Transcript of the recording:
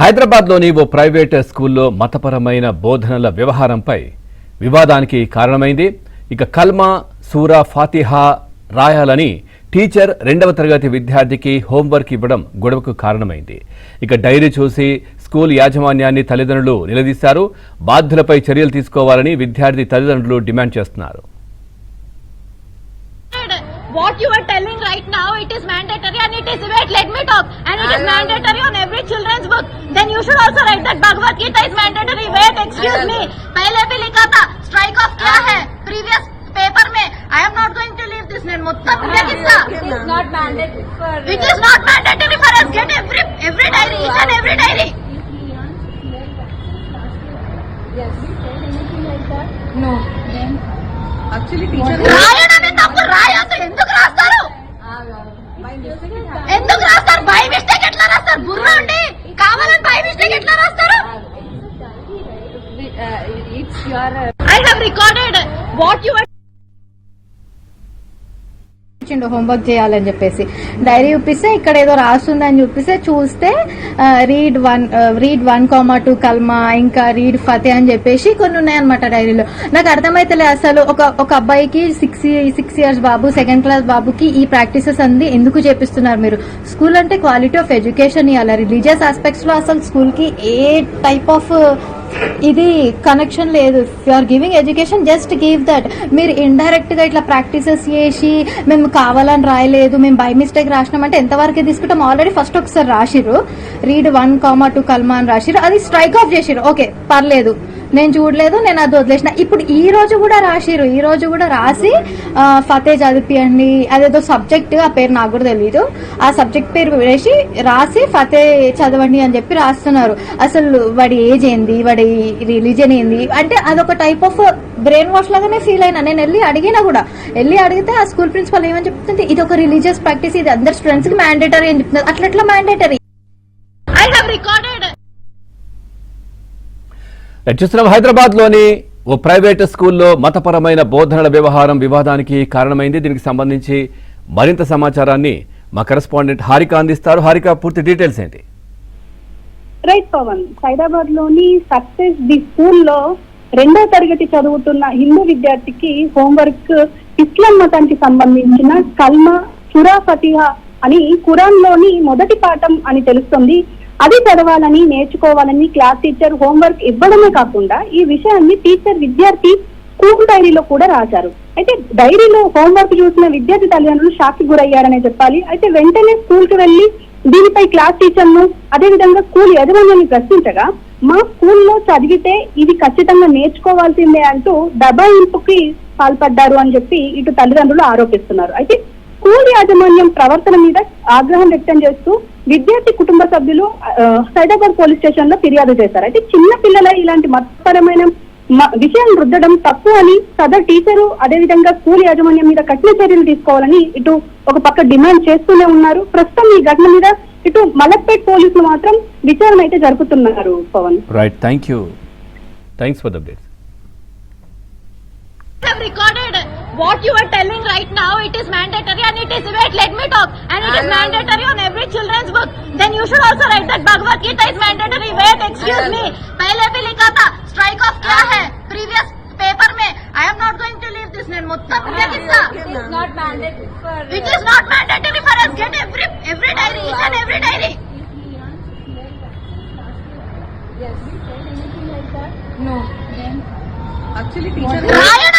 హైదరాబాద్లోని ఓ ప్రైవేట్ స్కూల్లో మతపరమైన బోధనల వ్యవహారంపై వివాదానికి కారణమైంది. ఇక కల్మా సూరా ఫాతిహా రాయాలని టీచర్ 2వ తరగతి విద్యార్థికి హోంవర్క్ ఇవ్వడం గొడవకు కారణమైంది. ఇక డైరీ చూసి స్కూల్ యాజమాన్యాన్ని తల్లిదండ్రులు నిలదీశారు. బాధ్యులపై చర్యలు తీసుకోవాలని విద్యార్థి తల్లిదండ్రులు డిమాండ్ చేస్తున్నారు. What you are telling right now, it is mandatory and it is, wait, let me talk, and it is mandatory on every children's book. Then you should also write that Bhagavad Gita is mandatory. Wait, excuse me, पहले भी लिखा था strike off क्या है previous paper में. I am not going to leave this name. Muttam क्या किस्सा? It is not mandatory for. It is not mandatory for us. Get every diary, each and every diary. Yes. Anything like that? No. Then actually teacher. రాయడమే తప్పు. రాయొద్దు. ఎందుకు రాస్తారు? ఎందుకు రాస్తారు? By mistake ఎట్లా రాస్తారు? బుర్ర ఉండి కావాలని బై మిస్టేక్ ఎట్లా రాస్తారు? It's your. I have recorded what you are. Homework చేయాలని చెప్పేసి డైరీ చూపిస్తే ఇక్కడ ఏదో రాస్తుందని చూపిస్తే చూస్తే రీడ్ 1,2 కల్మా ఇంకా రీడ్ ఫతే అని చెప్పేసి కొన్ని ఉన్నాయన్నమాట డైరీలో. నాకు అర్థమైతలే అసలు ఒక అబ్బాయికి 6 ఇయర్స్ బాబు 2nd క్లాస్ బాబుకి ఈ ప్రాక్టీసెస్ అంది ఎందుకు చేపిస్తున్నారు మీరు? స్కూల్ అంటే క్వాలిటీ ఆఫ్ ఎడ్యుకేషన్ ఇవ్వాలి. రిలీజియస్ ఆస్పెక్ట్స్ లో అసలు స్కూల్ కి ఏ టైప్ ఆఫ్ ఇది కనెక్షన్ లేదు. If you are giving education just give that. మీరు ఇండైరెక్ట్ గా ఇట్లా ప్రాక్టీసెస్ చేసి మేము కావాలని రాయలేదు, మేము బై మిస్టేక్ రాసినామంటే ఎంతవరకు తీసుకుంటాం? ఆల్రెడీ ఫస్ట్ ఒకసారి రాసిర్రు, రీడ్ 1,2 కల్మా అని రాసిర్రు, అది స్ట్రైక్ ఆఫ్ చేసిర్రు. ఓకే పర్లేదు, నేను చూడలేదు, నేను అది వదిలేసిన. ఇప్పుడు ఈ రోజు కూడా రాసిర్రు, ఈ రోజు కూడా రాసి ఫతే చదివియండి, అదేదో సబ్జెక్ట్, ఆ పేరు నాకు కూడా తెలియదు, ఆ సబ్జెక్ట్ పేరు వేసి రాసి ఫతే చదవండి అని చెప్పి రాస్తున్నారు. అసలు వాడి ఏజ్ ఏంది, వాడి రిలీజన్ ఏంది అంటే అదొక టైప్ ఆఫ్ బ్రెయిన్ వాష్ లాగానే ఫీల్ అయినా. నేను వెళ్ళి అడిగితే ఆ స్కూల్ ప్రిన్సిపల్ ఏమని చెప్తుంది, ఇది ఒక రిలీజియస్ ప్రాక్టీస్, ఇది అందరు స్టూడెంట్స్ కి మ్యాండేటరీ అని చెప్తున్నారు. అట్లా మ్యాండేటరీ? I have recorded. చూస్తున్నాం హైదరాబాద్లోని ఓ ప్రైవేట్ స్కూల్లో మతపరమైన బోధనల వ్యవహారం వివాదానికి కారణమైంది. దీనికి సంబంధించి మరింత సమాచారాన్ని మా కరెస్పాండెంట్ హారిక అందిస్తారు. హారిక, పూర్తి డీటెయిల్స్ ఏంటి? రైట్ పవన్, హైదరాబాద్ లోని సక్సెస్ ది స్కూల్లో 2వ తరగతి చదువుతున్న హిందూ విద్యార్థికి హోంవర్క్ ఇస్లాం మతానికి సంబంధించిన కల్మా సూరా ఫతిహా అని ఖురాన్ లోని మొదటి పాఠం అని తెలుస్తుంది. అది చదవాలని నేర్చుకోవాలని క్లాస్ టీచర్ హోంవర్క్ ఇవ్వడమే కాకుండా ఈ విషయాన్ని టీచర్ విద్యార్థి స్కూల్ డైరీలో కూడా రాశారు. అయితే డైరీలో హోంవర్క్ చూసిన విద్యార్థి తల్లిదండ్రులు షాక్ కి గురయ్యారనే చెప్పాలి. అయితే వెంటనే స్కూల్ కి వెళ్లి దీనిపై క్లాస్ టీచర్ ను అదేవిధంగా స్కూల్ యజమానిని ప్రశ్నించగా, మా స్కూల్లో చదివితే ఇది ఖచ్చితంగా నేర్చుకోవాల్సిందే అంటూ దబాయింపుకి పాల్పడ్డారు అని చెప్పి ఇటు తల్లిదండ్రులు ఆరోపిస్తున్నారు. అయితే స్కూల్ యాజమాన్యం ప్రవర్తన మీద ఆగ్రహం వ్యక్తం చేస్తూ విద్యార్థి కుటుంబ సభ్యులు సైదాబాద్ పోలీస్ స్టేషన్ లో ఫిర్యాదు చేశారు. అయితే చిన్న పిల్లల ఇలాంటి మతపరమైన విషయం రుద్దడం తప్పు అని సదరు టీచరు అదేవిధంగా స్కూల్ యాజమాన్యం మీద కఠిన చర్యలు తీసుకోవాలని ఇటు ఒక పక్క డిమాండ్ చేస్తూనే ఉన్నారు. ప్రస్తుతం ఈ ఘటన మీద ఇటు మలక్పేట్ పోలీసులు మాత్రం విచారణ అయితే జరుపుతున్నారు. Pawan, right, thanks for the updates. I have recorded what you are telling right now, it is mandatory and it is, wait, let me talk, and it is mandatory on every children's book. Then you should also write that Bhagavad Gita is mandatory. Wait, excuse me, पहले भी लिखा था strike off क्या है previous paper में. I am not going to leave this name. Muttam क्या किस्सा? It is not mandatory for. It is not mandatory for us. Get every diary, each and every diary. Yes. Anything like that? No. Then actually teacher. రాయడం